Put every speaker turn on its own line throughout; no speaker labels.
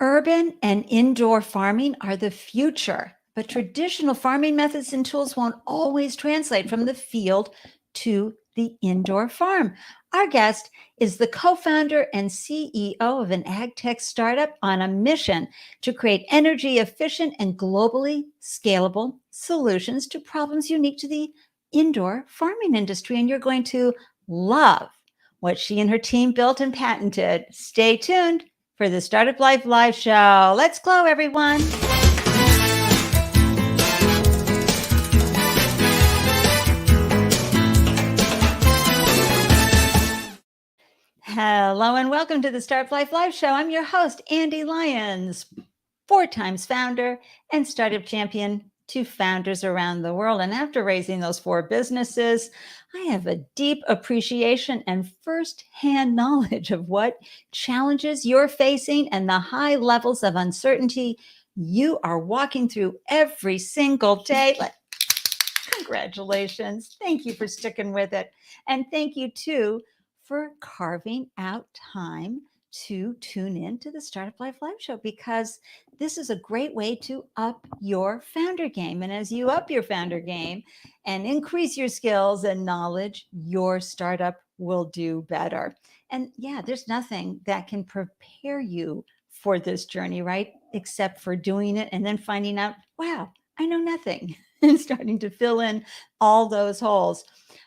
Urban and indoor farming are the future, but traditional farming methods and tools won't always translate from the field to the indoor farm. Our guest is the co-founder and CEO of an AgTech startup on a mission to create energy efficient and globally scalable solutions to problems unique to the indoor farming industry. And you're going to love what she and her team built and patented. Stay tuned for the Startup Life Live show. Let's glow, everyone. Hello and welcome to the Startup Life Live show. I'm your host, Ande Lyons, 4 times founder and startup champion to founders around the world. And after raising those 4 businesses, I have a deep appreciation and firsthand knowledge of what challenges you're facing and the high levels of uncertainty you are walking through every single day. Congratulations. Thank you for sticking with it. And thank you too for carving out time to tune in to the Startup Life Live show, because this is a great way to up your founder game. And as you up your founder game and increase your skills and knowledge, your startup will do better. And yeah, there's nothing that can prepare you for this journey, right? Except for doing it and then finding out, wow, I know nothing, and starting to fill in all those holes.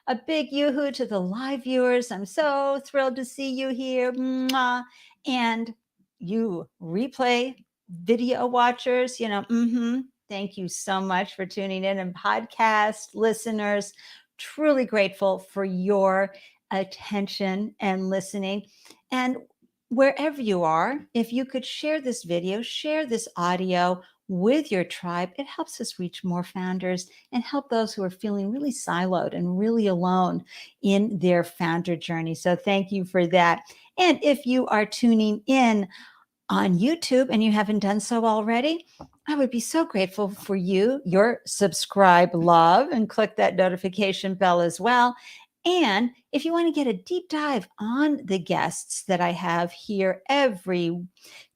A big yoo-hoo to the live viewers. I'm so thrilled to see you here. Mwah. And you replay video watchers, thank you so much for tuning in. And podcast listeners, truly grateful for your attention and listening. And wherever you are, if you could share this video, share this audio with your tribe, it helps us reach more founders and help those who are feeling really siloed and really alone in their founder journey. So thank you for that. And if you are tuning in on YouTube and you haven't done so already, I would be so grateful for your subscribe, love, and click that notification bell as well. And if you want to get a deep dive on the guests that I have here every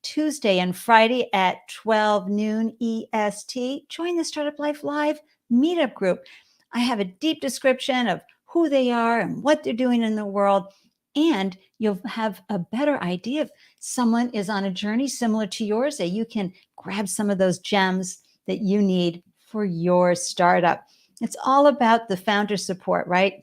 Tuesday and Friday at 12 noon EST, join the Startup Life Live meetup group. I have a deep description of who they are and what they're doing in the world, and you'll have a better idea if someone is on a journey similar to yours, that you can grab some of those gems that you need for your startup. It's all about the founder support, right?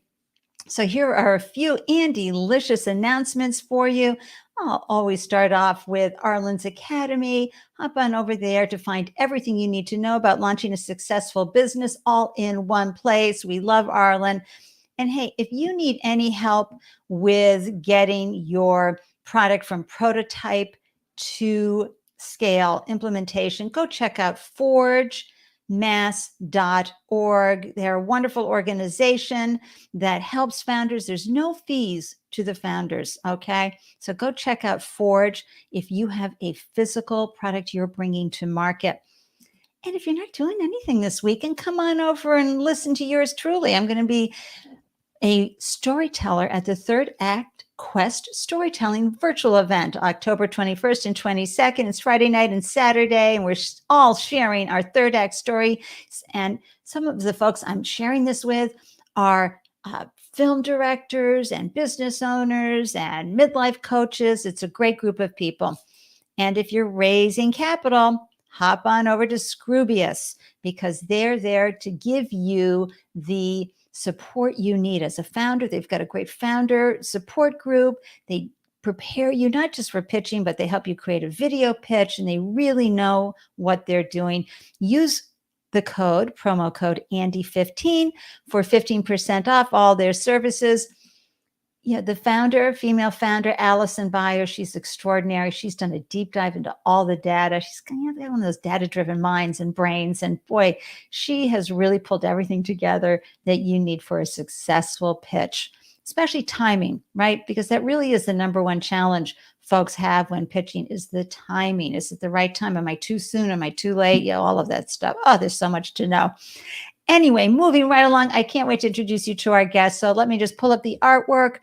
So here are a few delicious announcements for you. I'll always start off with Arlen's Academy. Hop on over there to find everything you need to know about launching a successful business all in one place. We love Arlen. And hey, if you need any help with getting your product from prototype to scale implementation, go check out forgemass.org. They're a wonderful organization that helps founders. There's no fees to the founders, okay? So go check out Forge if you have a physical product you're bringing to market. And if you're not doing anything this weekend, come on over and listen to yours truly. I'm going to be a storyteller at the Third Act Quest Storytelling Virtual Event, October 21st and 22nd. It's Friday night and Saturday, and we're all sharing our third act story. And some of the folks I'm sharing this with are film directors and business owners and midlife coaches. It's a great group of people. And if you're raising capital, hop on over to Scroobius, because they're there to give you the support you need as a founder. They've got a great founder support group. They prepare you not just for pitching, but they help you create a video pitch, and they really know what they're doing. Use the promo code Ande15 for 15% off all their services. The female founder, Allison Bayer, she's extraordinary. She's done a deep dive into all the data. She's got one of those data-driven minds and brains. And boy, she has really pulled everything together that you need for a successful pitch, especially timing, right? Because that really is the number one challenge folks have when pitching, is the timing. Is it the right time? Am I too soon? Am I too late? All of that stuff. Oh, there's so much to know. Anyway, moving right along, I can't wait to introduce you to our guest. So let me just pull up the artwork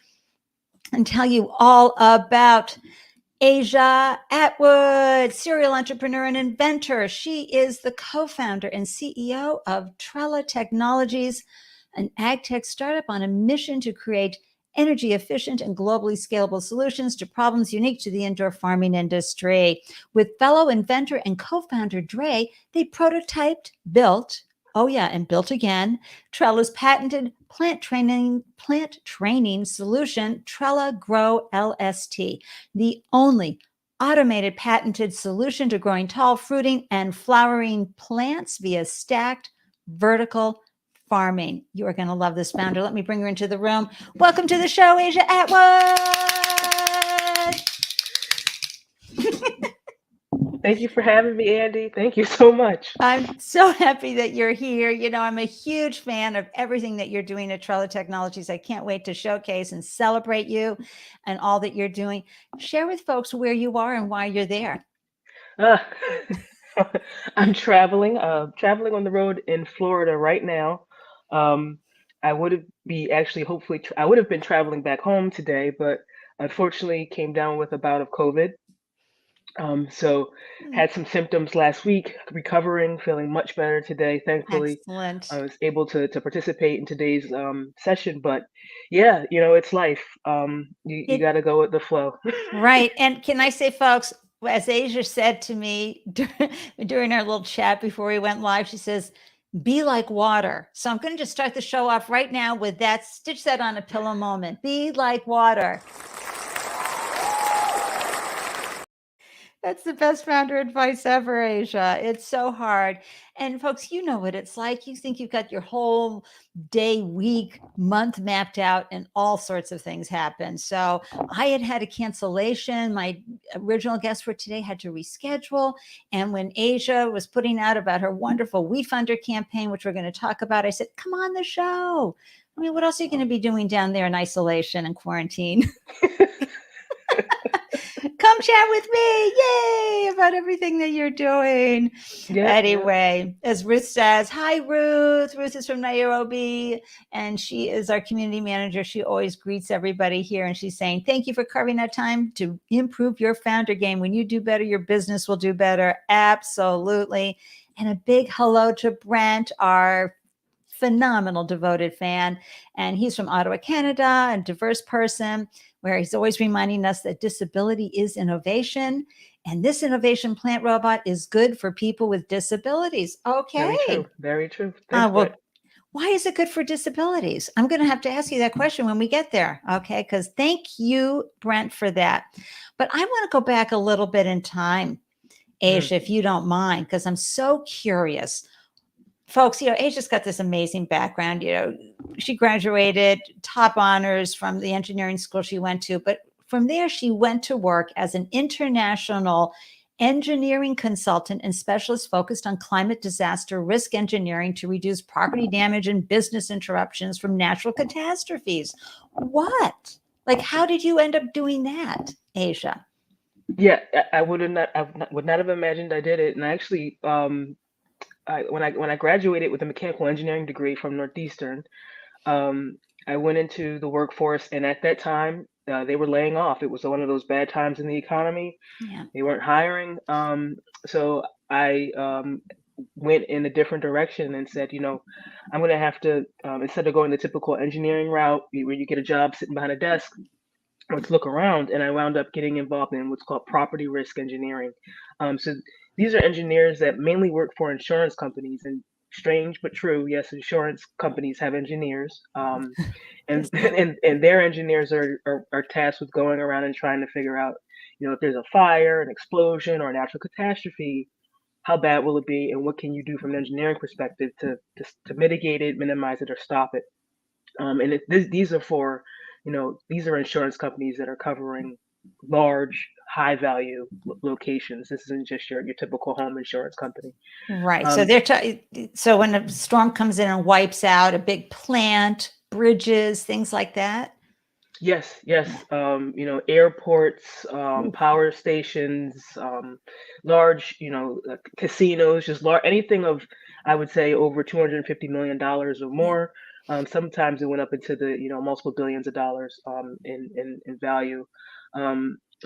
and tell you all about Aja Atwood, serial entrepreneur and inventor. She is the co-founder and CEO of Trella Technologies, an AgTech startup on a mission to create energy efficient and globally scalable solutions to problems unique to the indoor farming industry. With fellow inventor and co-founder Dre, they prototyped, built, and built again, Trella's patented plant training solution, TrellaGro LST, the only automated patented solution to growing tall fruiting and flowering plants via stacked vertical farming. You are going to love this founder. Let me bring her into the room. Welcome to the show, Aja Atwood.
Thank you for having me, Ande. Thank you so much.
I'm so happy that you're here. You know, I'm a huge fan of everything that you're doing at Trella Technologies. I can't wait to showcase and celebrate you and all that you're doing. Share with folks where you are and why you're there.
I'm traveling on the road in Florida right now. I would have been traveling back home today, but unfortunately came down with a bout of COVID. So had some symptoms last week, recovering, feeling much better today. Thankfully,
Excellent.
I was able to participate in today's session. But yeah, it's life. You got to go with the flow.
Right. And can I say, folks, as Aja said to me during our little chat before we went live, she says, be like water. So I'm going to just start the show off right now with that stitch that on a pillow moment. Be like water. That's the best founder advice ever, Aja. It's so hard. And folks, you know what it's like. You think you've got your whole day, week, month mapped out, and all sorts of things happen. So I had a cancellation. My original guest for today had to reschedule. And when Aja was putting out about her wonderful WeFunder campaign, which we're going to talk about, I said, come on the show. I mean, what else are you going to be doing down there in isolation and quarantine? Come chat with me. Yay, about everything that you're doing. Anyway, as Ruth says, hi, Ruth. Ruth is from Nairobi, and she is our community manager. She always greets everybody here, and she's saying, thank you for carving out time to improve your founder game. When you do better, your business will do better. Absolutely. And a big hello to Brent, our phenomenal devoted fan. And he's from Ottawa, Canada, a diverse person, where he's always reminding us that disability is innovation. And this innovation plant robot is good for people with disabilities. Okay.
Very true. Very true.
Well, why is it good for disabilities? I'm going to have to ask you that question when we get there. Okay. Because thank you, Brent, for that. But I want to go back a little bit in time, Aja, if you don't mind, because I'm so curious. Folks, Aja's got this amazing background. She graduated top honors from the engineering school she went to, but from there she went to work as an international engineering consultant and specialist focused on climate disaster risk engineering to reduce property damage and business interruptions from natural catastrophes. What? Like, how did you end up doing that, Aja?
Yeah, I would not have imagined I did it. And actually, when I graduated with a mechanical engineering degree from Northeastern, I went into the workforce, and at that time, they were laying off. It was one of those bad times in the economy.
Yeah.
They weren't hiring. So I went in a different direction and said, I'm going to have to, instead of going the typical engineering route where you get a job sitting behind a desk, let's look around. And I wound up getting involved in what's called property risk engineering. So these are engineers that mainly work for insurance companies, and strange but true, yes, insurance companies have engineers, and their engineers are tasked with going around and trying to figure out, if there's a fire, an explosion, or a natural catastrophe, how bad will it be, and what can you do from an engineering perspective to mitigate it, minimize it, or stop it. And these are for, these are insurance companies that are covering large, high value locations. This isn't just your typical home insurance company.
Right. So so when a storm comes in and wipes out a big plant, bridges, things like that.
Yes. Airports, power stations, large, casinos, just anything of, I would say, over $250 million or more. Sometimes it went up into the, multiple billions of dollars in value.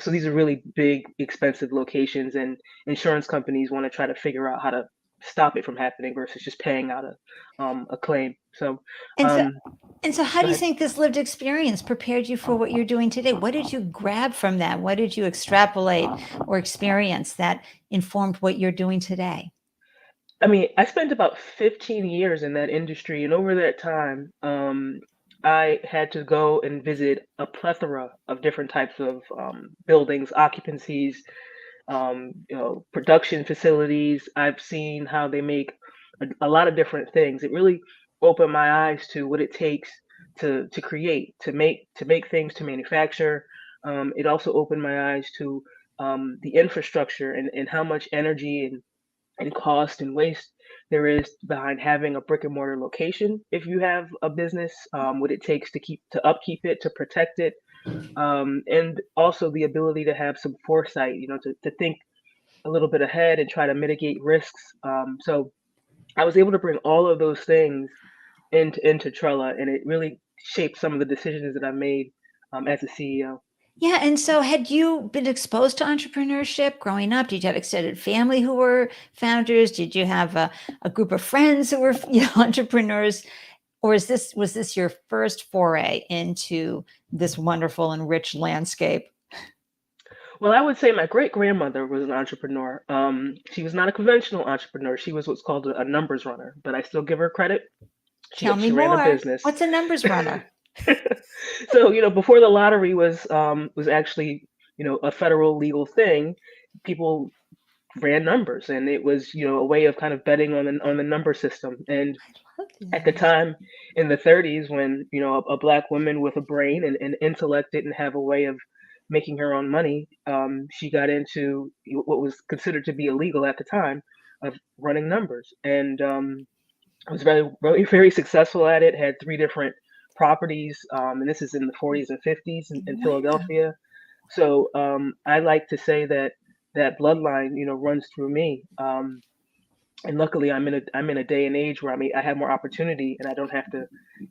So these are really big, expensive locations, and insurance companies want to try to figure out how to stop it from happening versus just paying out a claim. So,
And so,
um,
and so, how
go
do you
ahead.
think this lived experience prepared you for what you're doing today? What did you grab from that? What did you extrapolate or experience that informed what you're doing today?
I mean, I spent about 15 years in that industry, and over that time, I had to go and visit a plethora of different types of buildings, occupancies, production facilities. I've seen how they make a lot of different things. It really opened my eyes to what it takes to create, to make things, to manufacture. It also opened my eyes to the infrastructure and how much energy and cost and waste there is behind having a brick and mortar location. If you have a business, what it takes to upkeep it, to protect it, and also the ability to have some foresight, to think a little bit ahead and try to mitigate risks. So I was able to bring all of those things into Trella, and it really shaped some of the decisions that I made as a CEO.
Yeah. And so, had you been exposed to entrepreneurship growing up? Did you have extended family who were founders? Did you have a group of friends who were entrepreneurs? Or was this your first foray into this wonderful and rich landscape?
Well, I would say my great grandmother was an entrepreneur. She was not a conventional entrepreneur. She was what's called a numbers runner, but I still give her credit. She
Tell me
she ran a
more.
business.
What's a numbers runner?
So, before the lottery was actually, a federal legal thing, people ran numbers, and it was, a way of kind of betting on the number system. And
I love
at the
that.
time in the 30s, when, a black woman with a brain and intellect didn't have a way of making her own money, she got into what was considered to be illegal at the time of running numbers. And I was very, very, very successful at it. Had three different properties, and this is in the 40s and 50s in
Wow.
Philadelphia. So I like to say that that bloodline, runs through me. And luckily, I'm in a day and age where I have more opportunity, and I don't have to,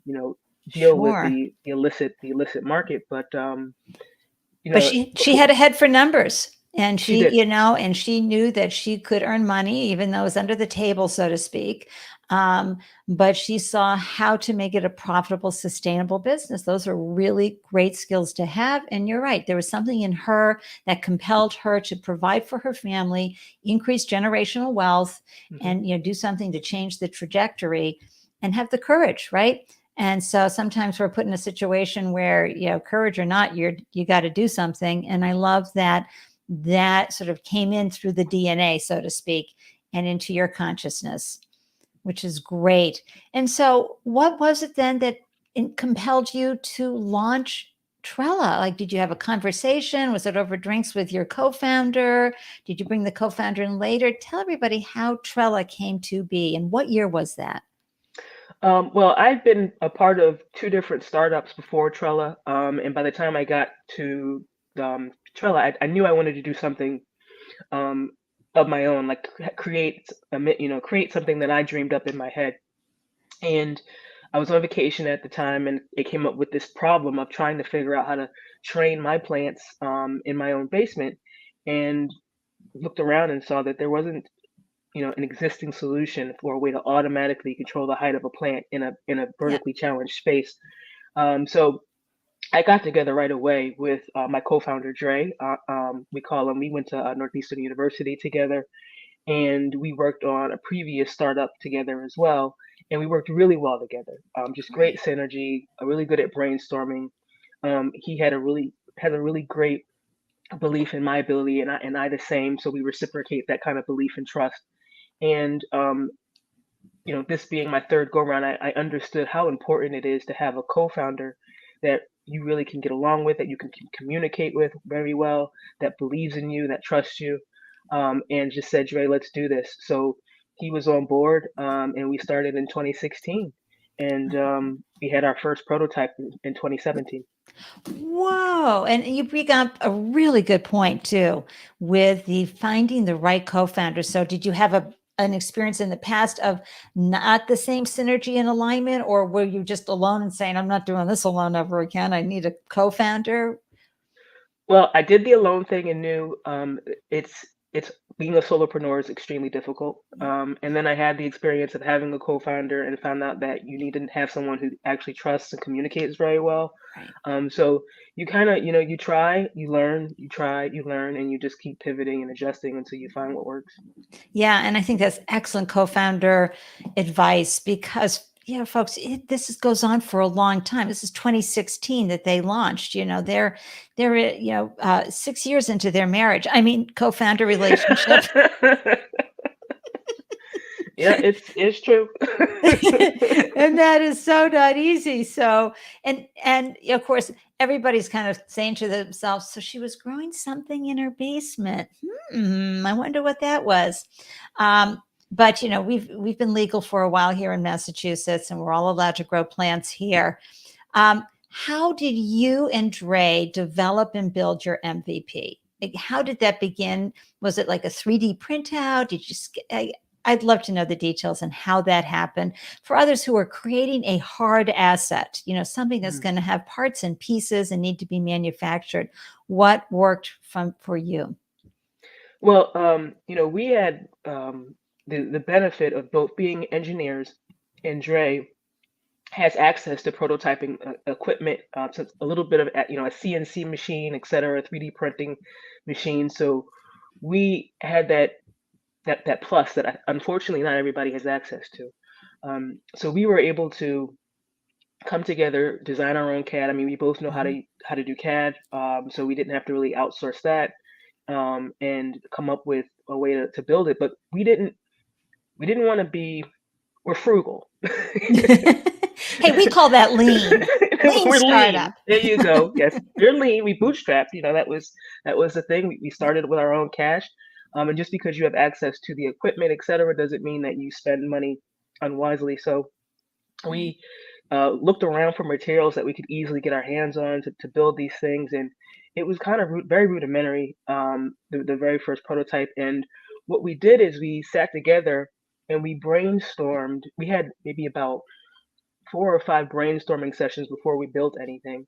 you know, deal with
Sure.
the illicit market. But
But she
before
had a head for numbers, and
she did.
and she knew that she could earn money even though it was under the table, so to speak. Um, but she saw how to make it a profitable, sustainable business. Those are really great skills to have. And you're right, there was something in her that compelled her to provide for her family, increase generational wealth,
Hmm.
and do something to change the trajectory, and have the courage, right? And so sometimes we're put in a situation where, courage or not, you got to do something. And I love that sort of came in through the DNA, so to speak, and into your consciousness, which is great. And so, what was it then that compelled you to launch Trella? Like, did you have a conversation? Was it over drinks with your co-founder? Did you bring the co-founder in later? Tell everybody how Trella came to be and what year was that?
Well, I've been a part of two different startups before Trella, and by the time I got to Trella, I knew I wanted to do something um, of my own, like create something that I dreamed up in my head. And I was on vacation at the time, and it came up with this problem of trying to figure out how to train my plants in my own basement, and looked around and saw that there wasn't, an existing solution for a way to automatically control the height of a plant in a
Yeah.
vertically challenged space. So I got together right away with my co-founder Dre. We call him. We went to Northeastern University together, and we worked on a previous startup together as well. And we worked really well together. Just great
Great.
synergy. Really good at brainstorming. He had a really great belief in my ability, and I the same. So we reciprocate that kind of belief and trust. And this being my third go round, I understood how important it is to have a co-founder that you really can get along with, that you can communicate with very well, that believes in you, that trusts you, and just said, Dre, let's do this. So he was on board, and we started in 2016, and we had our first prototype in 2017.
Whoa. And you bring up a really good point too with the finding the right co-founder. So did you have an experience in the past of not the same synergy and alignment, or were you just alone and saying, I'm not doing this alone ever again? I need a co-founder?
Well, I did the alone thing and knew it's being a solopreneur is extremely difficult. And then I had the experience of having a co-founder and found out that you need to have someone who actually trusts and communicates very well.
Right.
So you kind of, you try, you learn, you try, you learn, and you just keep pivoting and adjusting until you find what works.
Yeah, and I think that's excellent co-founder advice because folks, goes on for a long time. This is 2016 that they launched. They're 6 years into their marriage. I mean, co-founder relationship.
Yeah, it's true.
And that is so not easy. So, and of course, everybody's kind of saying to themselves, so she was growing something in her basement. I wonder what that was. But we've been legal for a while here in Massachusetts, and we're all allowed to grow plants here. How did you and Dre develop and build your MVP? Like, how did that begin? Was it like a 3D printout? Did you? I'd love to know the details and how that happened for others who are creating a hard asset, something that's
Mhm.
going to have parts and pieces and need to be manufactured. What worked for you?
Well, we had the benefit of both being engineers, and Dre has access to prototyping equipment, so a little bit of a CNC machine, et cetera, 3D printing machine. So we had that plus that unfortunately not everybody has access to. So we were able to come together, design our own CAD. I mean, we both know
Mhm.
how to do CAD, so we didn't have to really outsource that, and come up with a way to build it. But we didn't want to be we're frugal.
Hey, we call that lean
We're
startup.
lean. There you go. Yes, we're lean. We bootstrapped. That was the thing. We started with our own cash, and just because you have access to the equipment, et cetera, doesn't mean that you spend money unwisely. So
Right.
we looked around for materials that we could easily get our hands on to build these things, and it was kind of very rudimentary. The very first prototype, and what we did is we sat together and we brainstormed. We had maybe about 4 or 5 brainstorming sessions before we built anything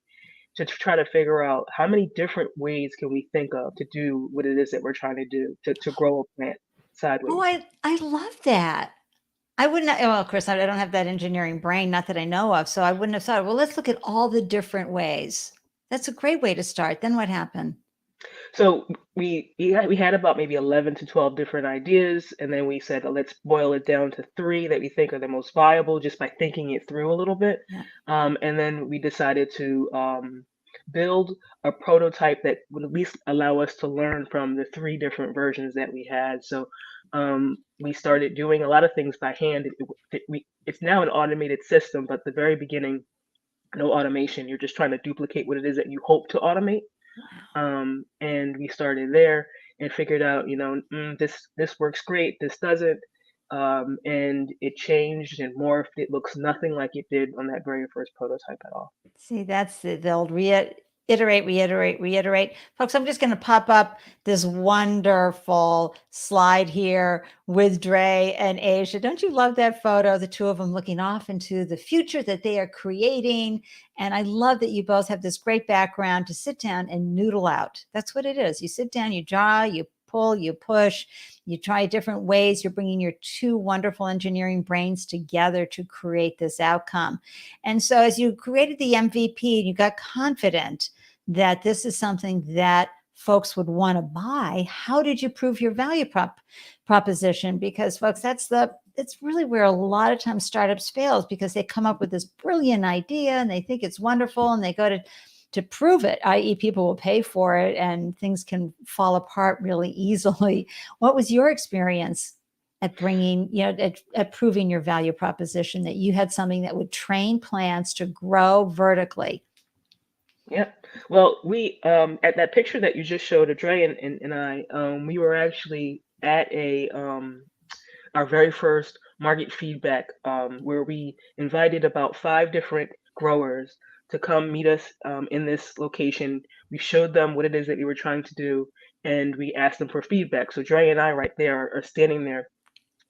to try to figure out how many different ways can we think of to do what it is that we're trying to do to grow a plant
Oh,
sideways.
I love that. I wouldn't well, of course, I don't have that engineering brain, not that I know of, so I wouldn't have thought, well, let's look at all the different ways. That's a great way to start. Then what happened?
So we had about maybe 11 to 12 different ideas, and then we said, let's boil it down to three that we think are the most viable, just by thinking it through a little bit.
Yeah.
And then we decided to build a prototype that would at least allow us to learn from the three different versions that we had. So we started doing a lot of things by hand. It's now an automated system, but the very beginning, no automation. You're just trying to duplicate what it is that you hope to automate.
Wow.
And we started there and figured out, this works great, this doesn't, and it changed and morphed. It looks nothing like it did on that very first prototype at all.
See, that's they'll reiterate, reiterate, reiterate. Folks, I'm just going to pop up this wonderful slide here with Dre and Asia. Don't you love that photo? The two of them looking off into the future that they are creating. And I love that you both have this great background to sit down and noodle out. That's what it is. You sit down, you draw, you pull, you push, you try different ways. You're bringing your two wonderful engineering brains together to create this outcome. And so as you created the MVP and you got confident that this is something that folks would want to buy, how did you prove your value proposition? Because folks, it's really where a lot of times startups fails because they come up with this brilliant idea and they think it's wonderful and they go to prove it, i.e., people will pay for it and things can fall apart really easily. What was your experience at bringing, at proving your value proposition that you had something that would train plants to grow vertically?
Yeah. Well, we at that picture that you just showed, Dre and I, we were actually at a our very first market feedback, where we invited about 5 different growers to come meet us in this location. We showed them what it is that we were trying to do, and we asked them for feedback. So Dre and I, right there, are standing there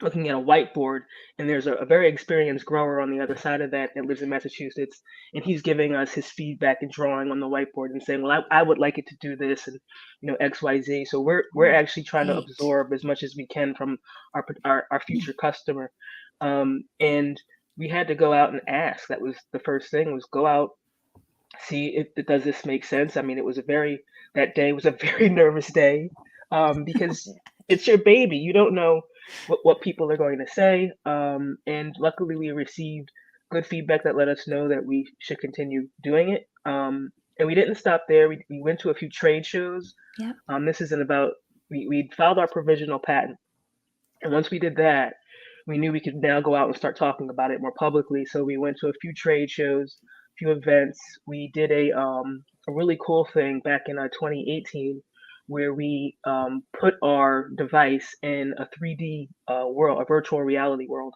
looking at a whiteboard, and there's a very experienced grower on the other side of that that lives in Massachusetts, and he's giving us his feedback and drawing on the whiteboard and saying, "Well, I would like it to do this," and X, Y, Z. So we're
Oh,
actually trying to
great.
absorb as much as we can from our future customer, and we had to go out and ask. That was the first thing, was go out, see if does this make sense. I mean, it was a very that day was a very nervous day, because it's your baby. You don't know what people are going to say. And luckily, we received good feedback that let us know that we should continue doing it. And we didn't stop there. We went to a few trade shows.
Yep.
This isn't about we filed our provisional patent, and once we did that, we knew we could now go out and start talking about it more publicly. So we went to a few trade shows, a few events. We did a really cool thing back in 2018, where we put our device in a 3D world, a virtual reality world.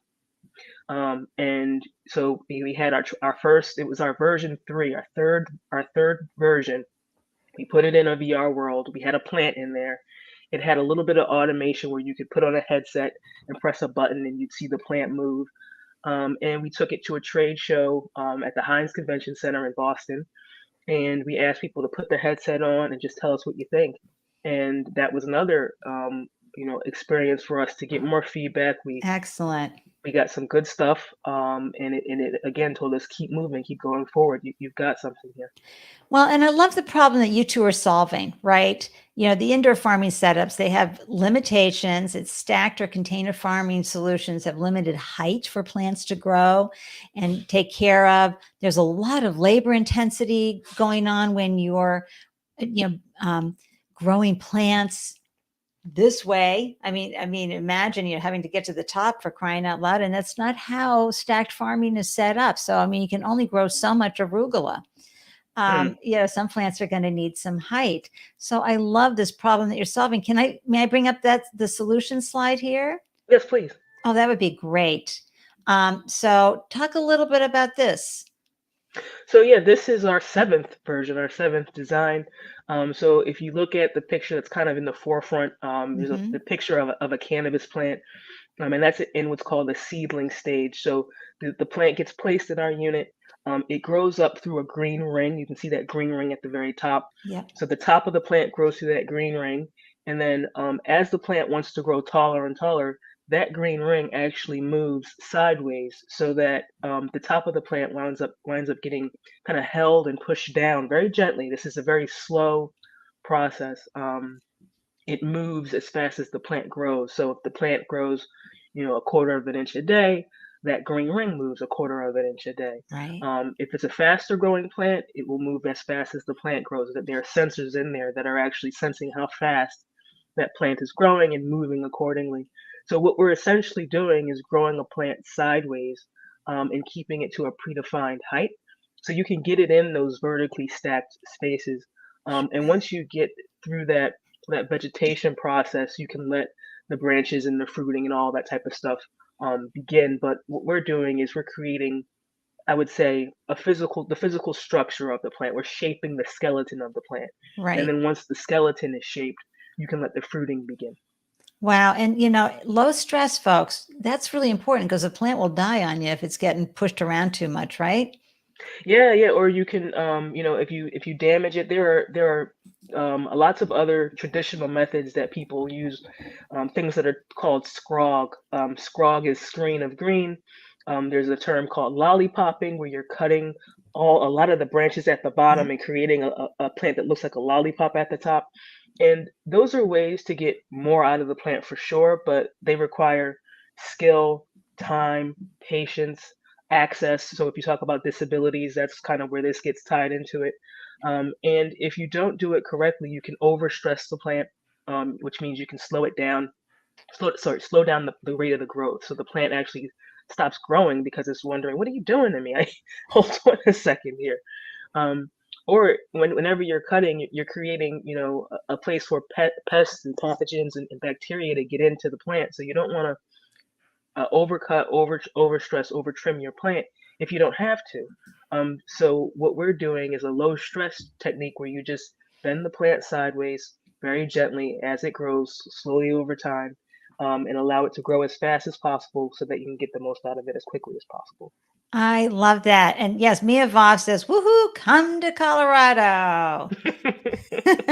And so we had our first. It was our version 3, our third version. We put it in a VR world. We had a plant in there. It had a little bit of automation where you could put on a headset and press a button and you'd see the plant move. And we took it to a trade show at the Heinz Convention Center in Boston. And we asked people to put the headset on and just tell us what you think. And that was another, experience for us to get more feedback.
Excellent.
We got some good stuff, and it again told us keep moving, keep going forward. You've got something here.
Well, and I love the problem that you two are solving, right? The indoor farming setups, they have limitations. It's stacked or container farming solutions have limited height for plants to grow and take care of. There's a lot of labor intensity going on when you're, you know, growing plants this way. I mean, imagine having to get to the top, for crying out loud. And that's not how stacked farming is set up. So, I mean, you can only grow so much arugula.
Hmm.
Some plants are going to need some height. So I love this problem that you're solving. May I bring up the solution slide here?
Yes, please.
Oh, that would be great. So talk a little bit about this.
So yeah, this is our seventh version, our seventh design. So if you look at the picture that's kind of in the forefront, there's the
Hmm.
picture of a cannabis plant, and that's in what's called the seedling stage. So the plant gets placed in our unit. It grows up through a green ring. You can see that green ring at the very top.
Yep.
So the top of the plant grows through that green ring, and then as the plant wants to grow taller and taller, that green ring actually moves sideways so that the top of the plant winds up getting kind of held and pushed down very gently. This is a very slow process. It moves as fast as the plant grows. So if the plant grows, a quarter of an inch a day, that green ring moves a quarter of an inch a day.
Right.
If it's a faster growing plant, it will move as fast as the plant grows. That there are sensors in there that are actually sensing how fast that plant is growing and moving accordingly. So what we're essentially doing is growing a plant sideways, and keeping it to a predefined height. So you can get it in those vertically stacked spaces. And once you get through that vegetation process, you can let the branches and the fruiting and all that type of stuff begin. But what we're doing is we're creating, I would say, the physical structure of the plant. We're shaping the skeleton of the plant, and
Right.
then once the skeleton is shaped, you can let the fruiting begin.
Wow. And, low stress, folks, that's really important because the plant will die on you if it's getting pushed around too much, right?
Yeah, yeah. Or you can, if you damage it, there are lots of other traditional methods that people use, things that are called scrog. Scrog is screen of green. There's a term called lollipopping, where you're cutting a lot of the branches at the bottom
Yep.
and creating a plant that looks like a lollipop at the top. And those are ways to get more out of the plant for sure, but they require skill, time, patience, access. So if you talk about disabilities, that's kind of where this gets tied into it. And if you don't do it correctly, you can overstress the plant, which means you can slow it down, slow down the rate of the growth. So the plant actually stops growing because it's wondering, what are you doing to me? Hold on a second here. Um, or whenever you're cutting, you're creating, a place where pests and pathogens and bacteria to get into the plant. So you don't want to overcut, overstress, over trim your plant if you don't have to. So what we're doing is a low stress technique where you just bend the plant sideways very gently as it grows slowly over time. and allow it to grow as fast as possible so that you can get the most out of it as quickly as possible.
I love that. And yes, Mia Voss says, woohoo, come to Colorado.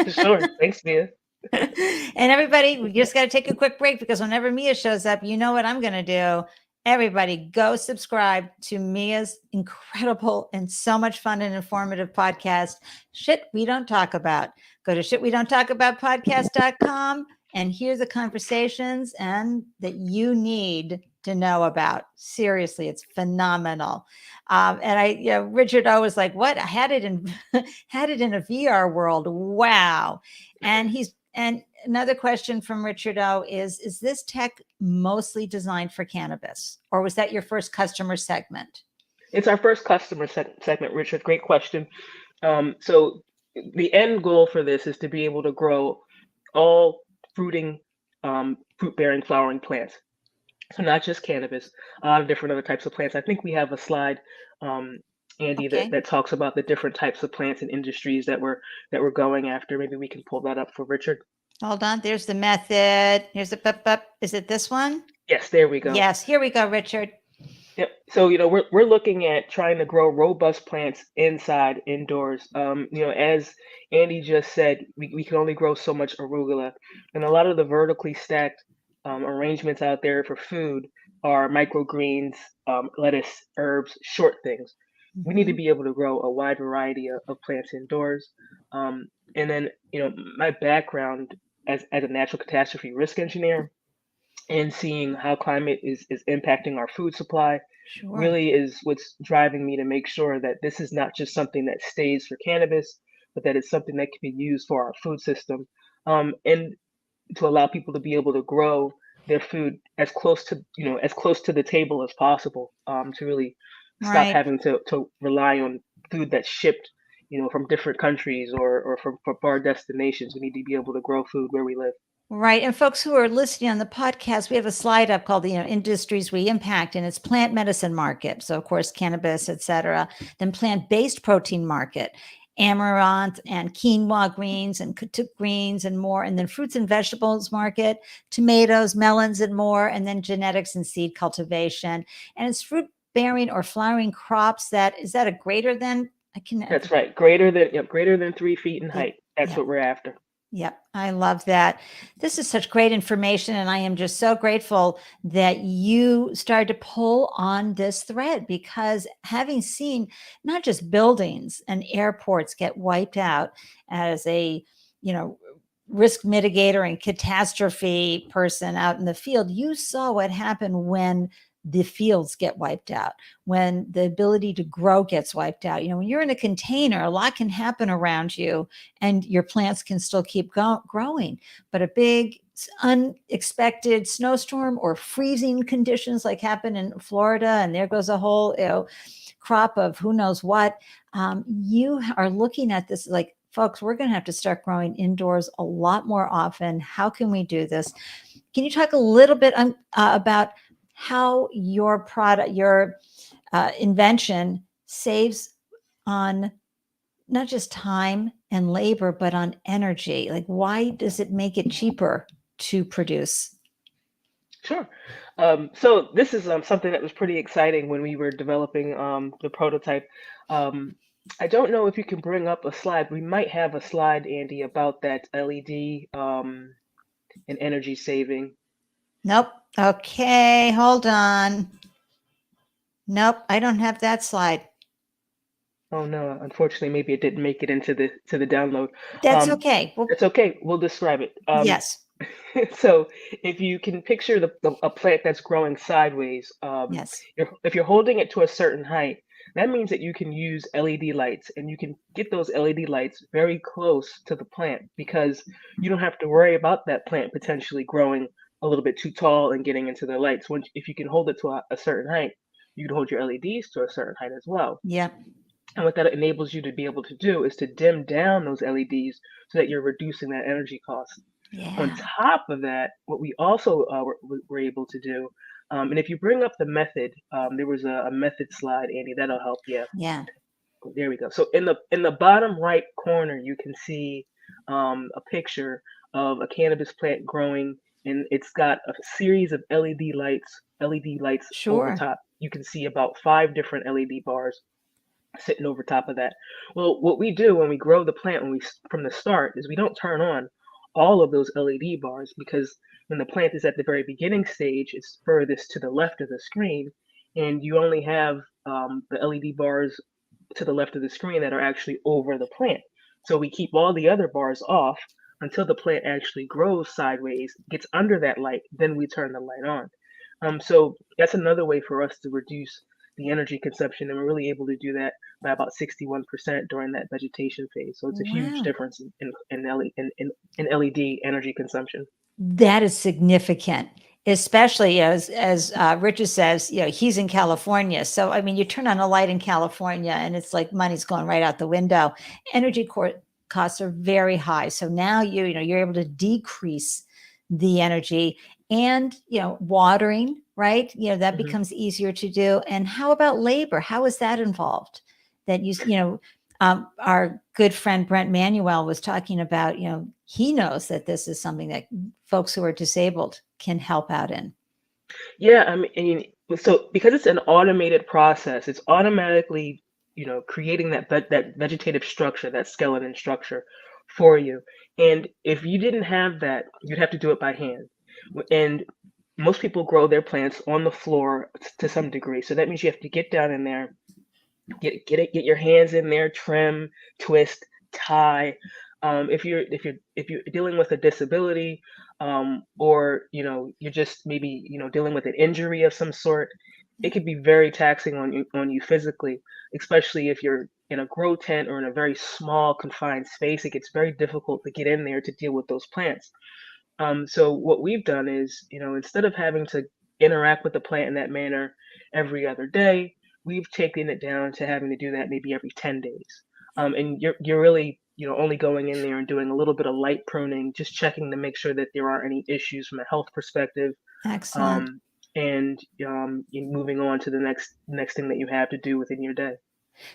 Sure. Thanks, Mia.
And everybody, we just got to take a quick break because whenever Mia shows up, you know what I'm going to do. Everybody, go subscribe to Mia's incredible and so much fun and informative podcast, Shit We Don't Talk About. Go to shitwedon'ttalkaboutpodcast.com and hear the conversations and that you need to know about. Seriously, it's phenomenal. And Richard O was like, "What? I had it in had it in a VR world. Wow!" And another question from Richard O is this tech mostly designed for cannabis, or was that your first customer segment?
It's our first customer segment, Richard. Great question. So the end goal for this is to be able to grow all fruiting, fruit-bearing, flowering plants. So not just cannabis, a lot of different other types of plants. I think we have a slide, Andy,
Okay.
that talks about the different types of plants and industries that we're going after. Maybe we can pull that up for Richard.
Hold on. There's the method. Here's the Is it this one?
Yes, there we go.
Yes. Here we go, Richard.
Yep. So we're looking at trying to grow robust plants indoors. As Andy just said, we can only grow so much arugula, and a lot of the vertically stacked arrangements out there for food are microgreens, lettuce, herbs, short things. We need to be able to grow a wide variety of plants indoors. And then, my background as a natural catastrophe risk engineer and seeing how climate is impacting our food supply
Sure.
really is what's driving me to make sure that this is not just something that stays for cannabis, but that it's something that can be used for our food system, and to allow people to be able to grow their food as close to the table as possible, to really stop
Right.
having to rely on food that's shipped, from different countries or from far destinations. We need to be able to grow food where we live.
Right. And folks who are listening on the podcast, we have a slide up called the industries we impact, and it's plant medicine market. So of course, cannabis, et cetera. Then plant-based protein market, amaranth and quinoa greens and katuk greens and more. And then fruits and vegetables market, tomatoes, melons and more. And then genetics and seed cultivation. And it's fruit bearing or flowering crops is that a greater than?
That's right. Greater than 3 feet in height. That's
Yep.
what we're after.
Yep, I love that. This is such great information, and I am just so grateful that you started to pull on this thread because having seen not just buildings and airports get wiped out as a, risk mitigator and catastrophe person out in the field, you saw what happened when the fields get wiped out, when the ability to grow gets wiped out. When you're in a container, a lot can happen around you and your plants can still keep growing. But a big unexpected snowstorm or freezing conditions like happened in Florida, and there goes a whole crop of who knows what. You are looking at this like, folks, we're going to have to start growing indoors a lot more often. How can we do this? Can you talk a little bit about how your product, your invention saves on not just time and labor, but on energy? Like, why does it make it cheaper to produce?
Sure. So this is something that was pretty exciting when we were developing the prototype. I don't know if you can bring up a slide. We might have a slide, Andy, about that LED and energy saving.
Nope. Okay, hold on. Nope, I don't have that slide.
Oh no, unfortunately, maybe it didn't make it into the download.
That's okay.
It's okay. We'll describe it.
Yes.
So if you can picture a plant that's growing sideways,
Yes.
if you're holding it to a certain height, that means that you can use LED lights, and you can get those LED lights very close to the plant because you don't have to worry about that plant potentially growing a little bit too tall and getting into the lights. If you can hold it to a certain height, you can hold your LEDs to a certain height as well.
Yeah.
And what that enables you to be able to do is to dim down those LEDs so that you're reducing that energy cost. On
Yeah.
top of that, what we also were able to do, and if you bring up the method, there was a method slide, Andy, that'll help you.
Yeah.
There we go. So in the bottom right corner, you can see a picture of a cannabis plant growing and it's got a series of LED lights over
Sure.
top. You can see about 5 different LED bars sitting over top of that. Well, what we do when we grow the plant from the start is we don't turn on all of those LED bars, because when the plant is at the very beginning stage, it's furthest to the left of the screen, and you only have the LED bars to the left of the screen that are actually over the plant. So we keep all the other bars off until the plant actually grows sideways, gets under that light, then we turn the light on. So that's another way for us to reduce the energy consumption, and we're really able to do that by about 61% during that vegetation phase. So it's a huge
Wow.
difference in LED energy consumption.
That is significant, especially as Richard says, he's in California. So, I mean, you turn on a light in California and it's like money's going right out the window. Energy costs are very high. So now you're able to decrease the energy, and, watering, right? That
Mhm.
becomes easier to do. And how about labor? How is that involved? That our good friend Brent Manuel was talking about, he knows that this is something that folks who are disabled can help out in.
Yeah, I mean, so because it's an automated process, it's automatically, creating that vegetative structure, that skeleton structure for you. And if you didn't have that, you'd have to do it by hand. And most people grow their plants on the floor to some degree. So that means you have to get down in there, get your hands in there, trim, twist, tie. If you're dealing with a disability, or you're just maybe dealing with an injury of some sort, it could be very taxing on you physically, especially if you're in a grow tent or in a very small confined space. It gets very difficult to get in there to deal with those plants. So what we've done is, instead of having to interact with the plant in that manner every other day, we've taken it down to having to do that maybe every 10 days. And you're really, only going in there and doing a little bit of light pruning, just checking to make sure that there aren't any issues from a health perspective.
Excellent.
Um, and you're moving on to the next thing that you have to do within your day.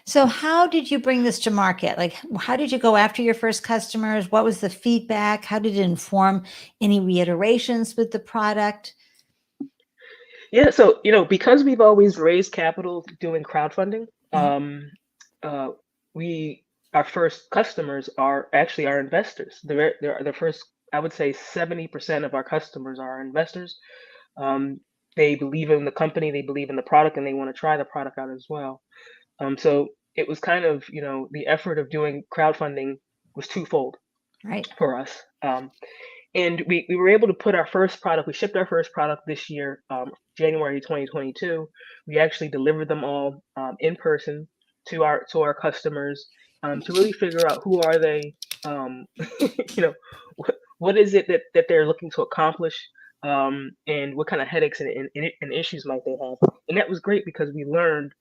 So how did you bring this to market? Like, how did you go after your first customers? What was the feedback? How did it inform any reiterations with the product?
Yeah, so because we've always raised capital doing crowdfunding,
Mhm.
uh, we our first customers are actually our investors. They're the first. I would say 70% of our customers are our investors. Um, they believe in the company, they believe in the product, and they want to try the product out as well. So it was kind of the effort of doing crowdfunding was twofold
Right.
for us. And we were able to put our first product, we shipped our first product this year, January 2022. We actually delivered them all in person to our customers, to really figure out who are they, you know, what is it that they're looking to accomplish, and what kind of headaches and issues might they have. And that was great because we learned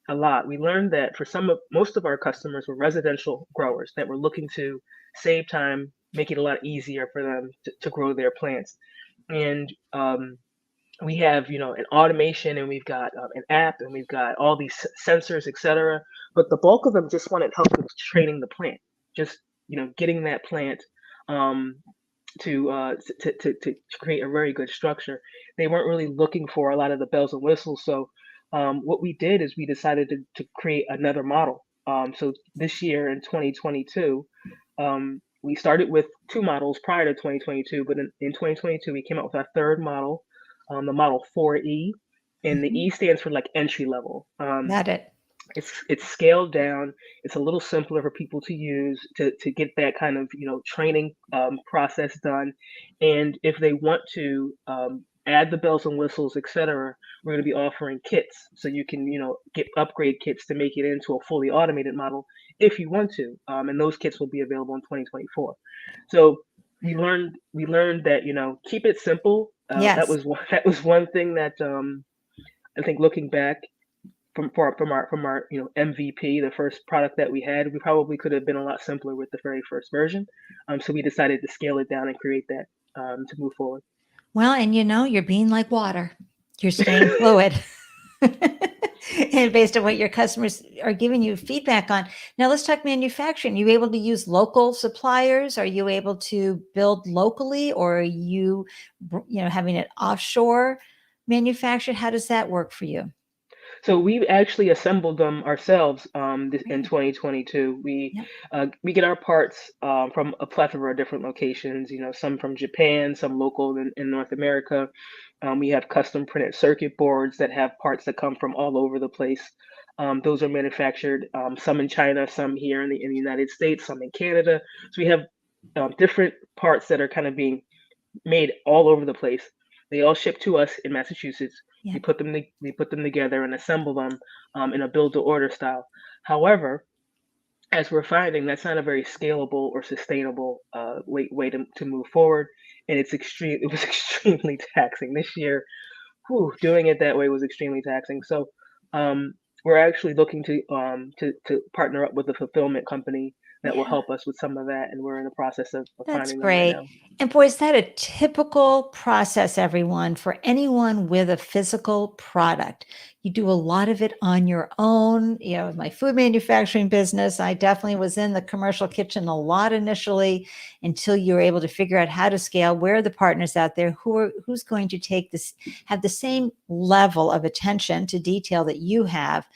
a lot. We learned that for most of our customers were residential growers that were looking to save time, make it a lot easier for them to grow their plants. And we have, an automation, and we've got an app, and we've got all these sensors, etc. But the bulk of them just wanted help with training the plant, just getting that plant um, to create a very good structure. They weren't really looking for a lot of the bells and whistles. So what we did is we decided to create another model. So this year in 2022, we started with 2 models prior to 2022, but in 2022 we came out with our third model, the Model 4E, and the
Mhm.
E stands for like entry level.
Got it.
It's scaled down. It's a little simpler for people to use to get that kind of training process done. And if they want to add the bells and whistles, etc., we're going to be offering kits, so you can get upgrade kits to make it into a fully automated model if you want to. And those kits will be available in 2024. So we learned that keep it simple. That
Yes.
was one, that was one thing that I think looking back from our MVP, the first product that we had, we probably could have been a lot simpler with the very first version. So we decided to scale it down and create that to move forward.
Well, and you're being like water. You're staying fluid. and based on what your customers are giving you feedback on. Now let's talk manufacturing. Are you able to use local suppliers? Are you able to build locally, or are you, having it offshore manufactured? How does that work for you?
So we've actually assembled them ourselves in
Great.
2022.
Yep.
We get our parts from a plethora of different locations. Some from Japan, some local in North America. We have custom printed circuit boards that have parts that come from all over the place. Those are manufactured, some in China, some here in the United States, some in Canada. So we have different parts that are kind of being made all over the place. They all ship to us in Massachusetts.
Yeah.
We put them together and assemble them in a build to order style. However, as we're finding, that's not a very scalable or sustainable way to move forward, and it's extreme. It was extremely taxing this year. Doing it that way was extremely taxing. So um, we're actually looking to partner up with a fulfillment company that will
Yeah.
help us with some of that, and we're in the process of
That's
finding them right
great.
now.
And boy, is that a typical process, everyone, for anyone with a physical product. You do a lot of it on your own. My food manufacturing business, I definitely was in the commercial kitchen a lot initially until you were able to figure out how to scale. Where are the partners out there who's going to take this, have the same level of attention to detail that you have.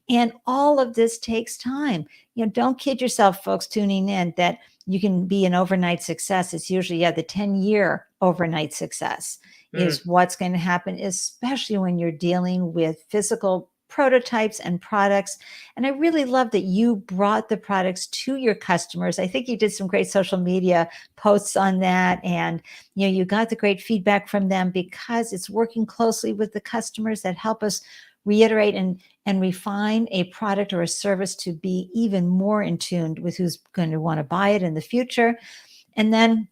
And all of this takes time. Don't kid yourself, folks tuning in, that you can be an overnight success. It's usually, the 10-year overnight success
Mm,
is what's going to happen, especially when you're dealing with physical prototypes and products. And I really love that you brought the products to your customers. I think you did some great social media posts on that. And, you got the great feedback from them, because it's working closely with the customers that help us reiterate and refine a product or a service to be even more in tune with who's going to want to buy it in the future. And then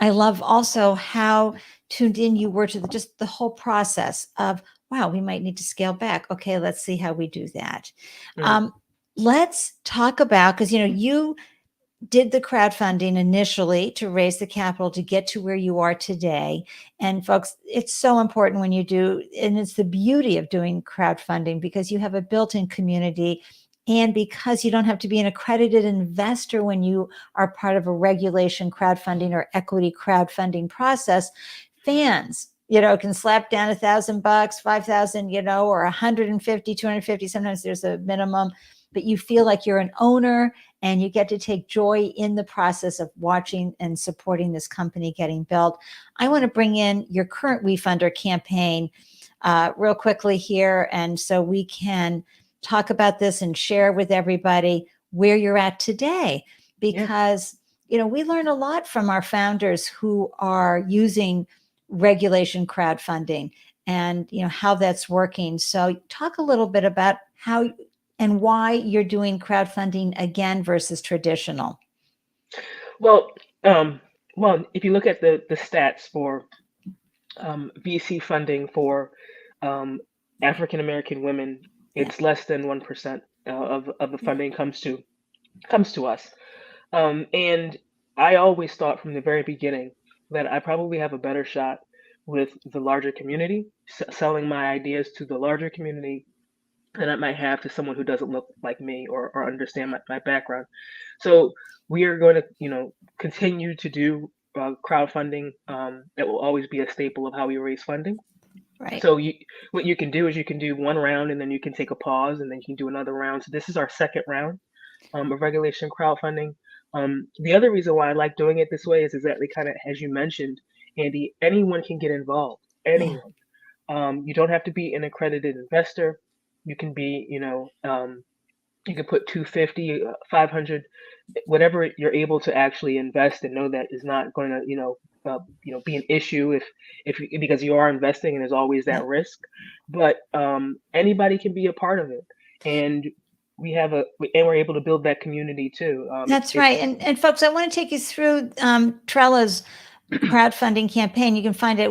I love also how tuned in you were to just the whole process of, wow, we might need to scale back. Okay, let's see how we do that.
mm.
Um, let's talk about, because you did the crowdfunding initially to raise the capital to get to where you are today. And folks, it's so important when you do, and it's the beauty of doing crowdfunding, because you have a built-in community, and because you don't have to be an accredited investor when you are part of a regulation crowdfunding or equity crowdfunding process. Fans, can slap down $1,000, 5,000, or 150, 250. Sometimes there's a minimum, but you feel like you're an owner, and you get to take joy in the process of watching and supporting this company getting built. I want to bring in your current WeFunder campaign real quickly here, and so we can talk about this and share with everybody where you're at today,
Yeah.
because we learn a lot from our founders who are using regulation crowdfunding, and how that's working. So talk a little bit about how and why you're doing crowdfunding again versus traditional.
Well, um, if you look at the stats for VC funding for um, African American women,
Yeah.
it's less than 1% of the funding comes to us. And I always thought from the very beginning that I probably have a better shot with the larger community, selling my ideas to the larger community than I might have to someone who doesn't look like me or understand my background. So we are going to, continue to do crowdfunding. That will always be a staple of how we raise funding.
Right.
So what you can do is you can do one round and then you can take a pause and then you can do another round. So this is our second round of regulation crowdfunding. The other reason why I like doing it this way is exactly kind of as you mentioned, Andy. Anyone can get involved.
Yeah.
Anyone. You don't have to be an accredited investor. You can be, you can put 250, 500, whatever you're able to actually invest and know that is not going to, be an issue if because you are investing and there's always that
Yep.
risk. But anybody can be a part of it, and we're able to build that community too.
That's right.
It's
And folks, I want to take you through Trella's crowdfunding campaign. You can find it at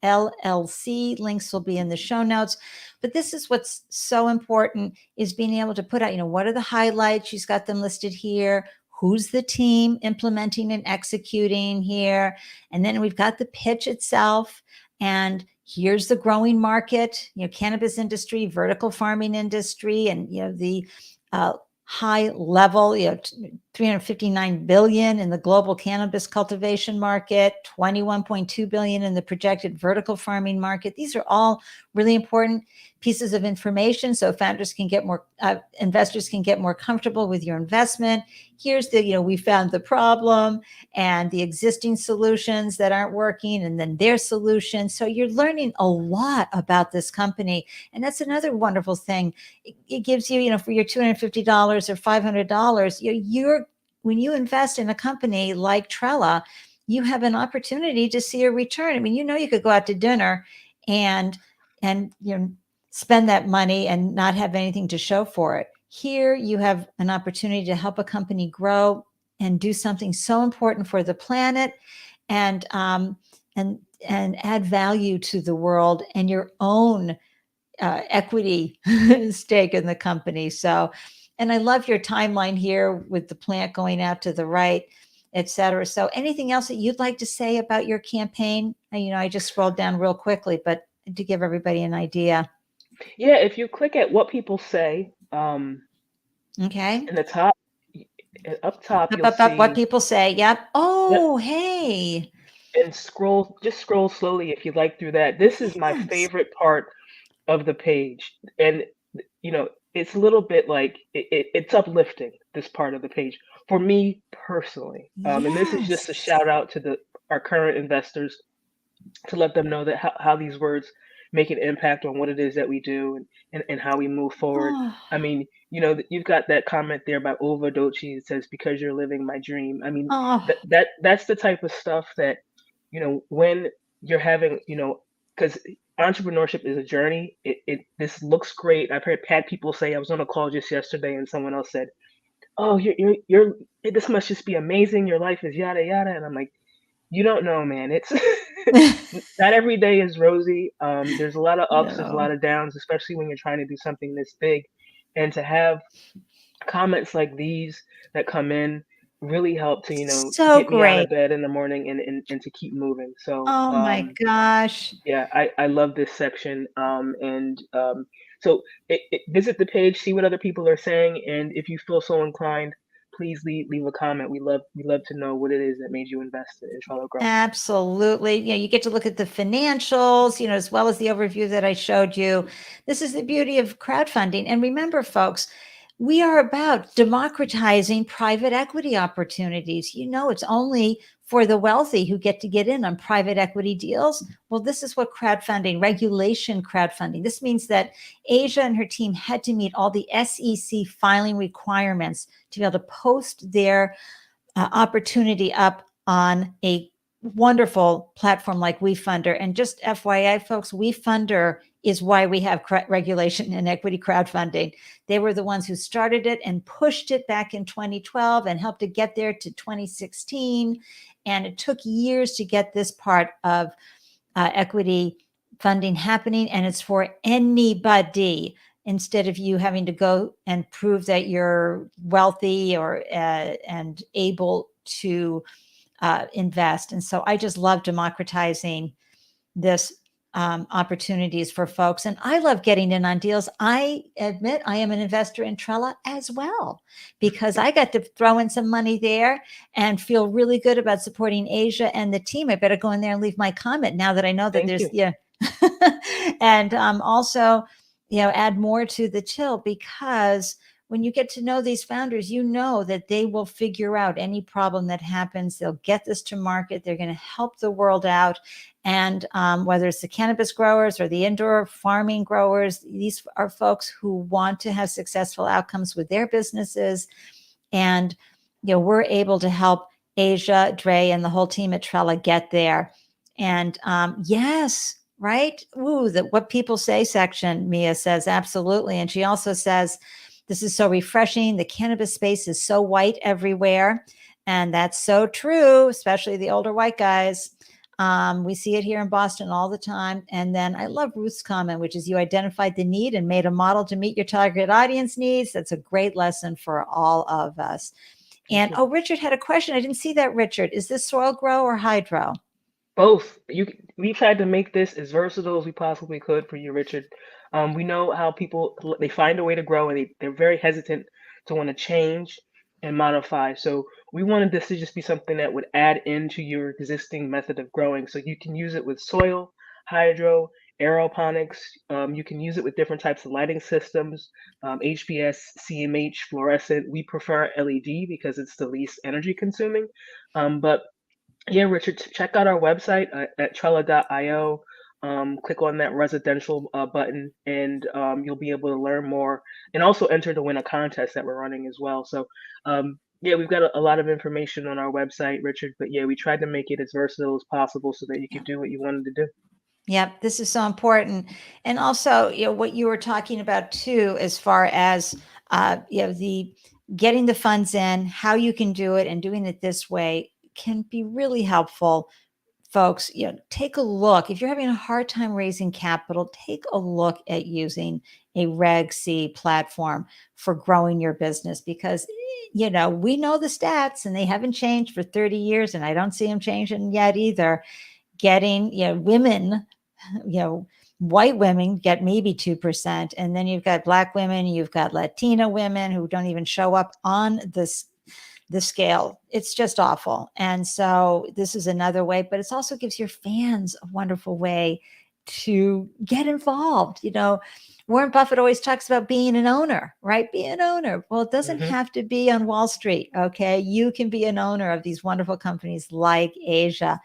wefunder.com/trella.technologies.llc. Links will be in the show notes. But this is what's so important, is being able to put out, what are the highlights? She's got them listed here. Who's the team implementing and executing here? And then we've got the pitch itself. And here's the growing market, cannabis industry, vertical farming industry, and, the high level, 359 billion in the global cannabis cultivation market, 21.2 billion in the projected vertical farming market. These are all really important pieces of information so founders can get more, investors can get more comfortable with your investment. Here's the, we found the problem and the existing solutions that aren't working, and then their solutions. So you're learning a lot about this company. And that's another wonderful thing. It gives you, for your $250 or $500, you're when you invest in a company like Trella, you have an opportunity to see a return. I mean, you could go out to dinner and spend that money and not have anything to show for it. Here you have an opportunity to help a company grow and do something so important for the planet, and add value to the world and your own equity stake in the company. So, and I love your timeline here with the plant going out to the right, et cetera. So anything else that you'd like to say about your campaign? I just scrolled down real quickly, but to give everybody an idea.
Yeah, if you click at what people say,
Okay.
in the top, up top, you'll
Up, what
see,
people say. Yep.
yep,
Oh, hey.
and just scroll slowly if you like through that. This is my
Yes.
favorite part of the page. And, it's a little bit like it's uplifting, this part of the page, for me personally. And this is just a
Yes.
shout out to our current investors, to let them know that how these words make an impact on what it is that we do, and how we move forward.
Oh,
I mean, you've got that comment there by Ova Dochi. It says, "Because you're living my dream." I mean,
oh,
that's the type of stuff that, when you're having, because entrepreneurship is a journey. This looks great. I've had people say, I was on a call just yesterday, and someone else said, "Oh, this must just be amazing. Your life is yada yada," and I'm like, you don't know, man. It's not every day is rosy. There's a lot of ups, there's a
no.
lot of downs, especially when you're trying to do something this big. And to have comments like these that come in really help to,
So
get me out
great.
of bed in the morning, and to keep moving. So,
Oh my gosh.
yeah, I love this section. So visit the page, see what other people are saying, and if you feel so inclined, please leave a comment. We love to know what it is that made you invest in TrellaGro.
Absolutely. You get to look at the financials, as well as the overview that I showed you. This is the beauty of crowdfunding. And remember, folks, we are about democratizing private equity opportunities. It's only for the wealthy who get to get in on private equity deals. Well, this is what crowdfunding, regulation crowdfunding. This means that Aja and her team had to meet all the SEC filing requirements to be able to post their opportunity up on a wonderful platform like WeFunder. And just FYI, folks, WeFunder is why we have regulation and equity crowdfunding. They were the ones who started it and pushed it back in 2012 and helped to get there to 2016. And it took years to get this part of equity funding happening. And it's for anybody, instead of you having to go and prove that you're wealthy or and able to invest. And so I just love democratizing this opportunities for folks. And I love getting in on deals. I admit I am an investor in Trella as well, because I got to throw in some money there and feel really good about supporting Aja and the team. I better go in there and leave my comment now that I know that
Thank
there's,
you.
yeah. And also, add more to the chill, because when you get to know these founders, that they will figure out any problem that happens. They'll get this to market. They're going to help the world out. And whether it's the cannabis growers or the indoor farming growers, these are folks who want to have successful outcomes with their businesses. And, we're able to help Aja, Dre, and the whole team at Trella get there. And yes, right? Ooh, the what people say section, Mia says, absolutely. And she also says, this is so refreshing. The cannabis space is so white everywhere. And that's so true, especially the older white guys. We see it here in Boston all the time. And then I love Ruth's comment, which is, you identified the need and made a model to meet your target audience needs. That's a great lesson for all of us.
Thank
And
you.
oh, Richard had a question. I didn't see that, Richard. Is this soil grow or hydro?
Both. We tried to make this as versatile as we possibly could for you, Richard. We know how people they find a way to grow and they're very hesitant to want to change and modify. So we wanted this to just be something that would add into your existing method of growing. So you can use it with soil, hydro, aeroponics. You can use it with different types of lighting systems, HPS, CMH, fluorescent. We prefer LED because it's the least energy consuming. But yeah, Richard, check out our website at Trella.io. Click on that residential button, and you'll be able to learn more and also enter to win a contest that we're running as well. So, yeah, we've got a lot of information on our website, Richard. But yeah, we tried to make it as versatile as possible so that you could do what you wanted to do.
Yep, this is so important. And also, what you were talking about too, as far as the getting the funds in, how you can do it and doing it this way can be really helpful. Folks, take a look. If you're having a hard time raising capital, take a look at using a Reg C platform for growing your business, because we know the stats and they haven't changed for 30 years, and I don't see them changing yet either. Getting women, white women get maybe 2%, and then you've got Black women, you've got Latina women who don't even show up on the scale. It's just awful. And so this is another way, but it also gives your fans a wonderful way to get involved. Warren Buffett always talks about being an owner, right? Be an owner. Well, it doesn't
Hmm.
have to be on Wall Street. Okay. You can be an owner of these wonderful companies like Aja.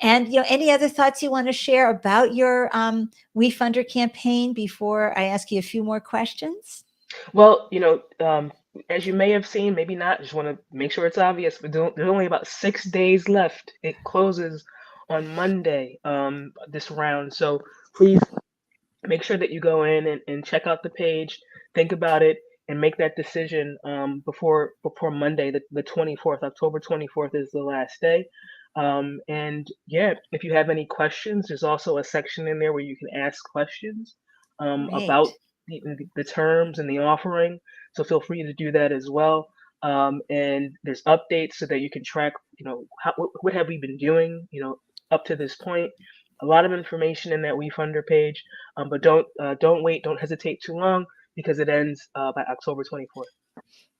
And any other thoughts you want to share about your WeFunder campaign before I ask you a few more questions?
Well, as you may have seen, maybe not. Just want to make sure it's obvious. But there's only about 6 days left. It closes on Monday. This round, so please make sure that you go in and check out the page, think about it, and make that decision before Monday, the 24th. October 24th is the last day. And yeah, if you have any questions, there's also a section in there where you can ask questions about
Great.
the terms and the offering. So feel free to do that as well. And there's updates so that you can track, what have we been doing, up to this point. A lot of information in that WeFunder page, but don't wait, don't hesitate too long because it ends by October 24th.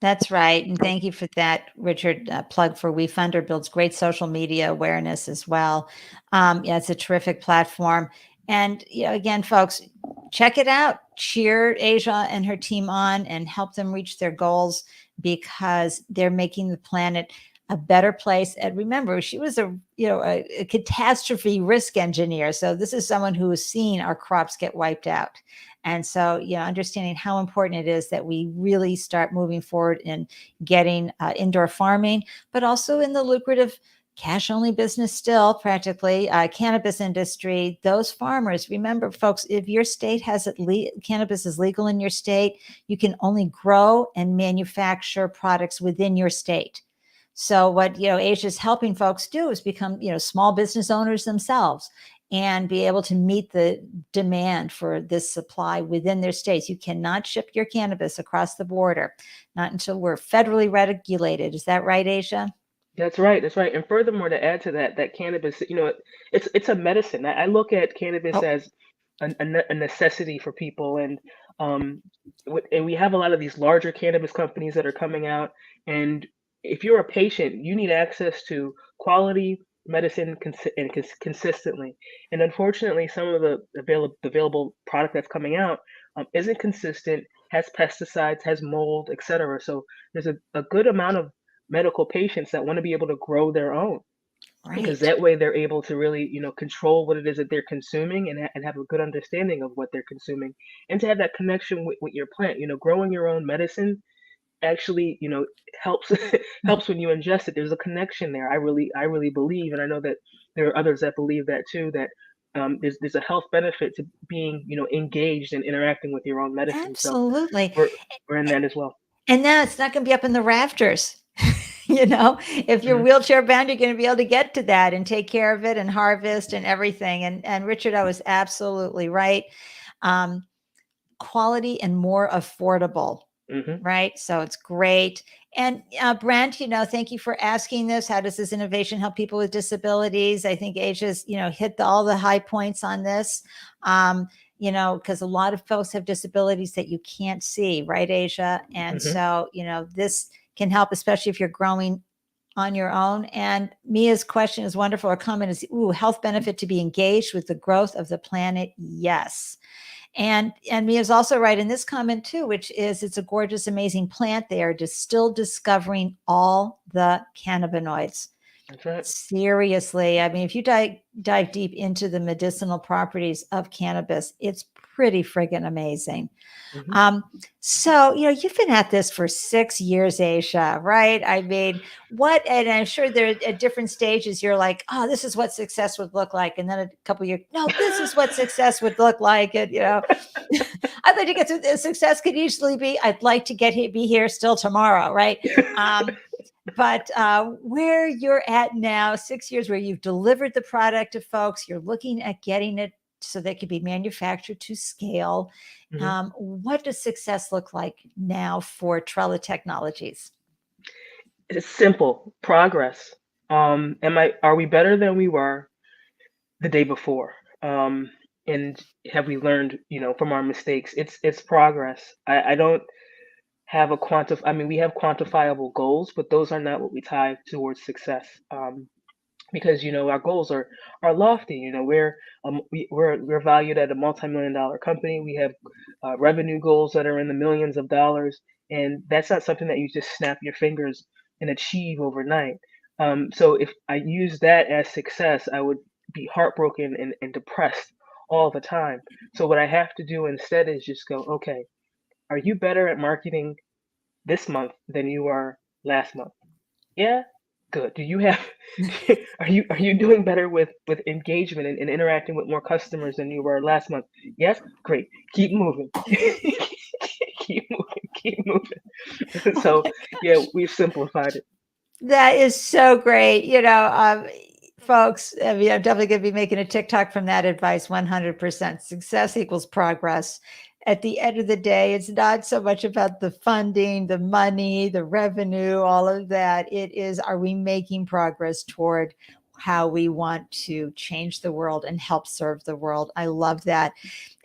That's right. And thank you for that, Richard. Plug for WeFunder builds great social media awareness as well. Yeah, it's a terrific platform. And again, folks, check it out. Cheer Aja and her team on and help them reach their goals, because they're making the planet a better place. And remember, she was a catastrophe risk engineer. So this is someone who has seen our crops get wiped out. And so, understanding how important it is that we really start moving forward in getting indoor farming, but also in the lucrative cash only business still practically cannabis industry. Those farmers, remember folks, if your state has cannabis is legal in your state, you can only grow and manufacture products within your state. So what Asia is helping folks do is become small business owners themselves and be able to meet the demand for this supply within their states. You cannot ship your cannabis across the border, not until we're federally regulated. Is that right, Asia?
That's right. That's right. And furthermore, to add to that, that cannabis, it's a medicine. I look at cannabis
Oh,
as a necessity for people, um, and we have a lot of these larger cannabis companies that are coming out. And if you're a patient, you need access to quality medicine consistently. And unfortunately, some of the available product that's coming out isn't consistent, has pesticides, has mold, etc. So there's a good amount of medical patients that want to be able to grow their own because
right.
that way they're able to really control what it is that they're consuming and have a good understanding of what they're consuming and to have that connection with your plant. Growing your own medicine actually helps helps when you ingest it. There's a connection there. I really believe, and I know that there are others that believe that too, that there's a health benefit to being engaged and interacting with your own medicine. So
Absolutely.
we're we're in that as well.
And now it's not going to be up in the rafters. If you're
Hmm.
wheelchair bound, you're going to be able to get to that and take care of it and harvest and everything. And Richard, I was absolutely right. Um, Quality and more affordable.
Hmm.
right? So it's great. And Brent, thank you for asking this. How does this innovation help people with disabilities? I think Asia's, hit all the high points on this. Because a lot of folks have disabilities that you can't see, right, Asia? And
Hmm.
so, this can help, especially if you're growing on your own. And Mia's question is wonderful. Her comment is, ooh, health benefit to be engaged with the growth of the planet. Yes. And Mia's also right in this comment too, which is it's a gorgeous, amazing plant. They are just still discovering all the cannabinoids.
That's right.
Seriously, I mean, if you dive deep into the medicinal properties of cannabis, it's pretty friggin' amazing.
Hmm.
Um, so, you've been at this for 6 years, Asia, right? I mean, and I'm sure there at different stages, you're like, oh, this is what success would look like. And then a couple of years, no, this is what success would look like. And, I'd like to get to success could easily be, I'd like to be here still tomorrow, right? But where you're at now, 6 years, where you've delivered the product to folks, you're looking at getting it so they could be manufactured to scale.
Hmm.
What does success look like now for Trella Technologies?
It's simple progress. Are we better than we were the day before? And have we learned, from our mistakes? It's progress. I don't have I mean, we have quantifiable goals, but those are not what we tie towards success. Because our goals are lofty. We're valued at a multi-million-dollar company. We have revenue goals that are in the millions of dollars, and that's not something that you just snap your fingers and achieve overnight. So if I use that as success, I would be heartbroken and depressed all the time. So what I have to do instead is just go, okay, are you better at marketing this month than you are last month? Yeah, good. Do you have are you doing better with engagement and interacting with more customers than you were last month? Yes? Great. Keep moving. Keep moving, keep moving.
Oh
So
my
yeah,
gosh.
we've simplified it.
That is so great. Folks, I mean, I'm definitely going to be making a TikTok from that advice 100%. Success equals progress. At the end of the day, it's not so much about the funding, the money, the revenue, all of that. It is, are we making progress toward how we want to change the world and help serve the world? I love that.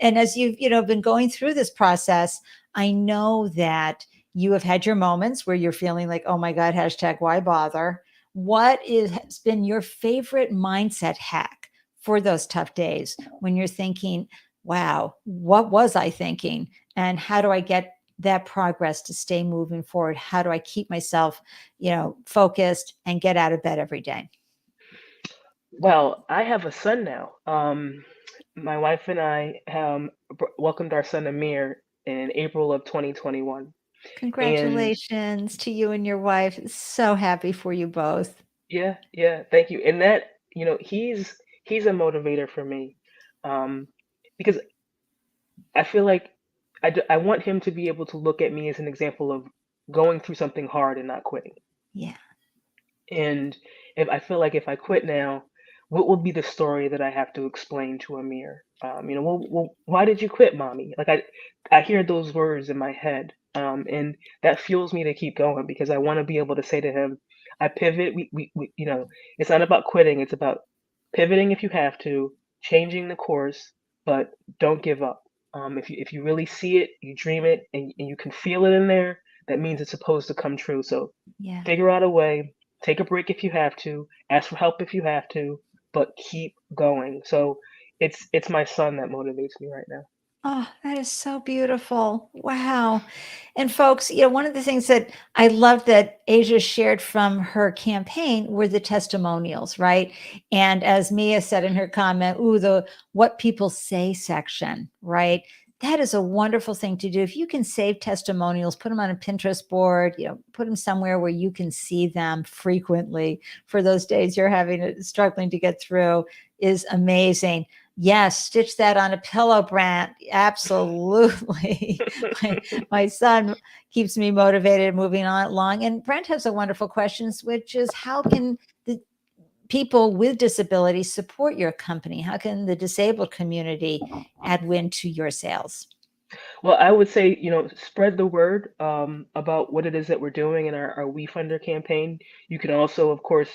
And as you've, been going through this process, I know that you have had your moments where you're feeling like, oh my God, hashtag why bother? Has been your favorite mindset hack for those tough days when you're thinking, wow, what was I thinking? And how do I get that progress to stay moving forward? How do I keep myself, focused and get out of bed every day?
Well, I have a son now. My wife and I welcomed our son Amir in April of 2021. And
Congratulations to you and your wife. So happy for you both.
yeah, yeah, thank you. And that, he's a motivator for me. Um, because I feel like I want him to be able to look at me as an example of going through something hard and not quitting.
Yeah.
And if I feel like if I quit now, what will be the story that I have to explain to Amir? Well, why did you quit, mommy? Like I hear those words in my head, and that fuels me to keep going because I want to be able to say to him, I pivot. It's not about quitting. It's about pivoting if you have to, changing the course, but don't give up. If you really see it, you dream it, and you can feel it in there, that means it's supposed to come true. So
Yeah.
figure out a way, take a break if you have to, ask for help if you have to, but keep going. So it's my son that motivates me right now.
Oh, that is so beautiful. Wow. And folks, one of the things that I love that Asia shared from her campaign were the testimonials, right? And as Mia said in her comment, ooh, the what people say section, right? That is a wonderful thing to do. If you can save testimonials, put them on a Pinterest board, put them somewhere where you can see them frequently for those days you're struggling to get through is amazing. Yes, stitch that on a pillow, Brant. Absolutely. My son keeps me motivated moving on along. And Brent has a wonderful question, which is how can the people with disabilities support your company? How can the disabled community add wind to your sails?
Well, I would say, spread the word about what it is that we're doing in our WeFunder campaign. You can also, of course,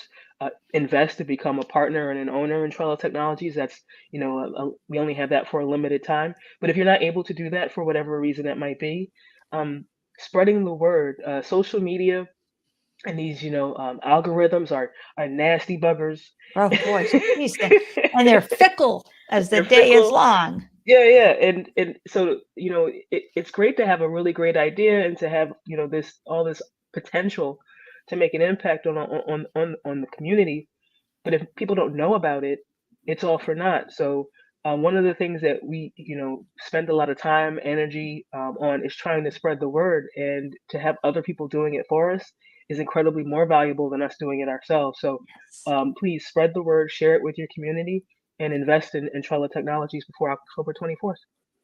invest to become a partner and an owner in Trella Technologies. That's, we only have that for a limited time. But if you're not able to do that for whatever reason that might be, um, spreading the word, social media and these, algorithms are nasty buggers.
Oh boy, geez, and they're fickle as the
They're
day is
fickle.
long.
Yeah, yeah, and so it's great to have a really great idea and to have this all this potential to make an impact on the community. But if people don't know about it, it's all for naught. So one of the things that we spend a lot of time, energy on is trying to spread the word, and to have other people doing it for us is incredibly more valuable than us doing it ourselves. So
Yes.
please spread the word, share it with your community, and invest in Trella Technologies before October 24th.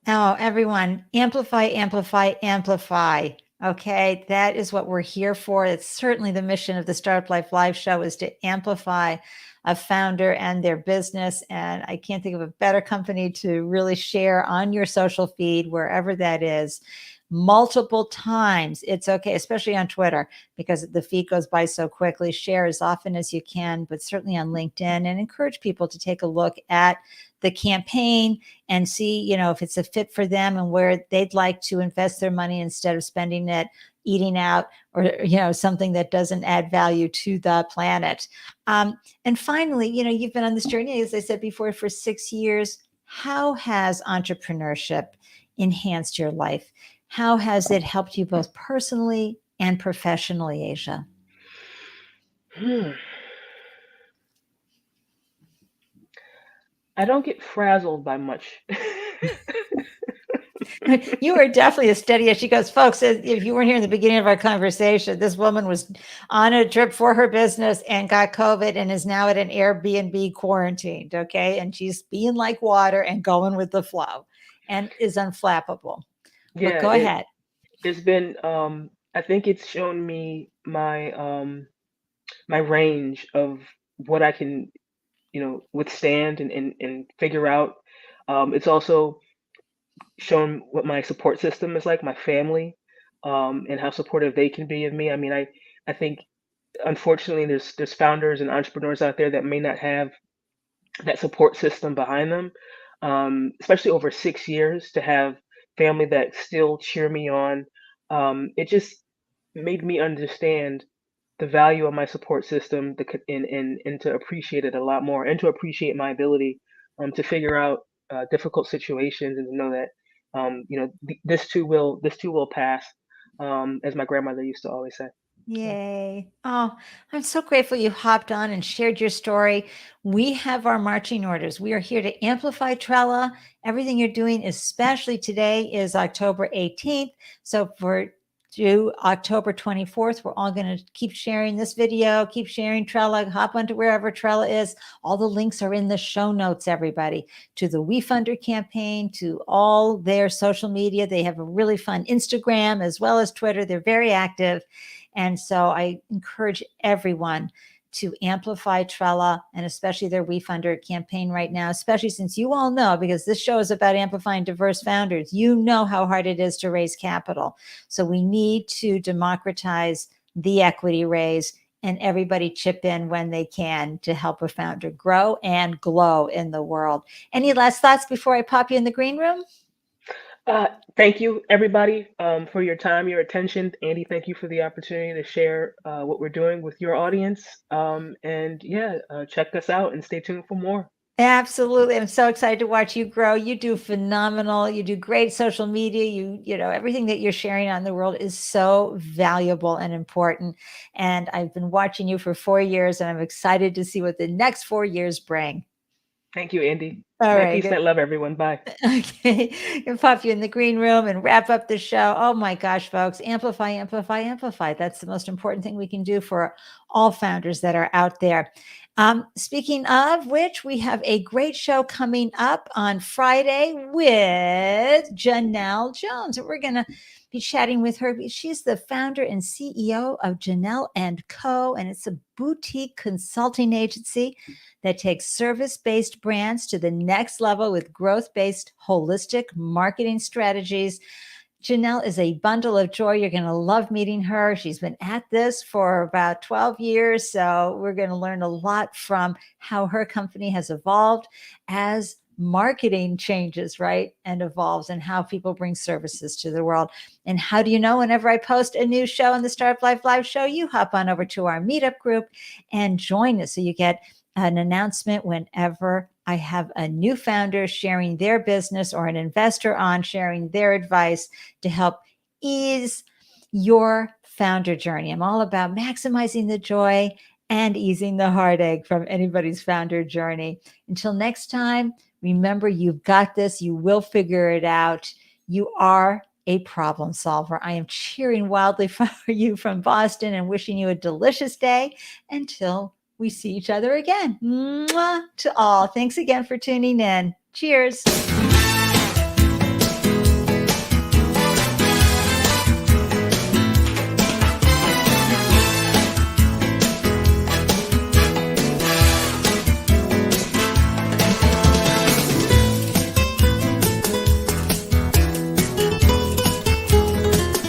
Oh, everyone, amplify, amplify, amplify. Okay, that is what we're here for. It's certainly the mission of the Startup Life Live show is to amplify a founder and their business. And I can't think of a better company to really share on your social feed, wherever that is, multiple times. It's okay, especially on Twitter, because the feed goes by so quickly. Share as often as you can, but certainly on LinkedIn, and encourage people to take a look at the campaign and see, if it's a fit for them and where they'd like to invest their money instead of spending it eating out or, something that doesn't add value to the planet. And finally, you've been on this journey, as I said before, for 6 years. How has entrepreneurship enhanced your life? How has it helped you both personally and professionally, Aja?
Hmm. I don't get frazzled by much.
You are definitely as steady as she goes. Folks, if you weren't here in the beginning of our conversation, this woman was on a trip for her business and got COVID and is now at an Airbnb quarantined. Okay. And she's being like water and going with the flow and is unflappable. But
Yeah,
go ahead.
it's been I think it's shown me my range of what I can, withstand and figure out. It's also shown what my support system is like, my family, and how supportive they can be of me. I mean, I think unfortunately there's founders and entrepreneurs out there that may not have that support system behind them, especially over 6 years to have family that still cheer me on. It just made me understand the value of my support system, and to appreciate it a lot more, and to appreciate my ability to figure out difficult situations, and to know that this too will pass, as my grandmother used to always say. So
Yay. Oh, I'm so grateful you hopped on and shared your story. We have our marching orders. We are here to amplify Trella. Everything you're doing, especially today, is October 18th. So for due October 24th, we're all going to keep sharing this video, keep sharing Trella, hop onto wherever Trella is. All the links are in the show notes, everybody, to the WeFunder campaign, to all their social media. They have a really fun Instagram as well as Twitter. They're very active. And so I encourage everyone to amplify Trella and especially their WeFunder campaign right now, especially since you all know, because this show is about amplifying diverse founders, you know how hard it is to raise capital. So we need to democratize the equity raise and everybody chip in when they can to help a founder grow and glow in the world. Any last thoughts before I pop you in the green room?
Uh, thank you, everybody, for your time, your attention. Andy, thank you for the opportunity to share what we're doing with your audience. And yeah, check us out and stay tuned for more.
Absolutely. I'm so excited to watch you grow. You do phenomenal. You do great social media. Everything that you're sharing on the world is so valuable and important. And I've been watching you for 4 years and I'm excited to see what the next 4 years bring.
Thank you, Andy.
All
My
right.
peace
Good.
and love, everyone. Bye.
Okay. And pop you in the green room and wrap up the show. Oh my gosh, folks, amplify, amplify, amplify. That's the most important thing we can do for all founders that are out there. Speaking of which, we have a great show coming up on Friday with Janelle Jones. We're going to be chatting with her. She's the founder and CEO of Janelle & Co. And it's a boutique consulting agency that takes service-based brands to the next level with growth-based holistic marketing strategies. Janelle is a bundle of joy. You're going to love meeting her. She's been at this for about 12 years. So we're going to learn a lot from how her company has evolved as marketing changes, right? And evolves, and how people bring services to the world. And how do you know whenever I post a new show on the Startup Life Live show, you hop on over to our meetup group and join us. So you get an announcement whenever I have a new founder sharing their business or an investor on sharing their advice to help ease your founder journey. I'm all about maximizing the joy and easing the heartache from anybody's founder journey. Until next time, remember, you've got this. You will figure it out. You are a problem solver. I am cheering wildly for you from Boston and wishing you a delicious day until we see each other again. Mwah to all. Thanks again for tuning in. Cheers.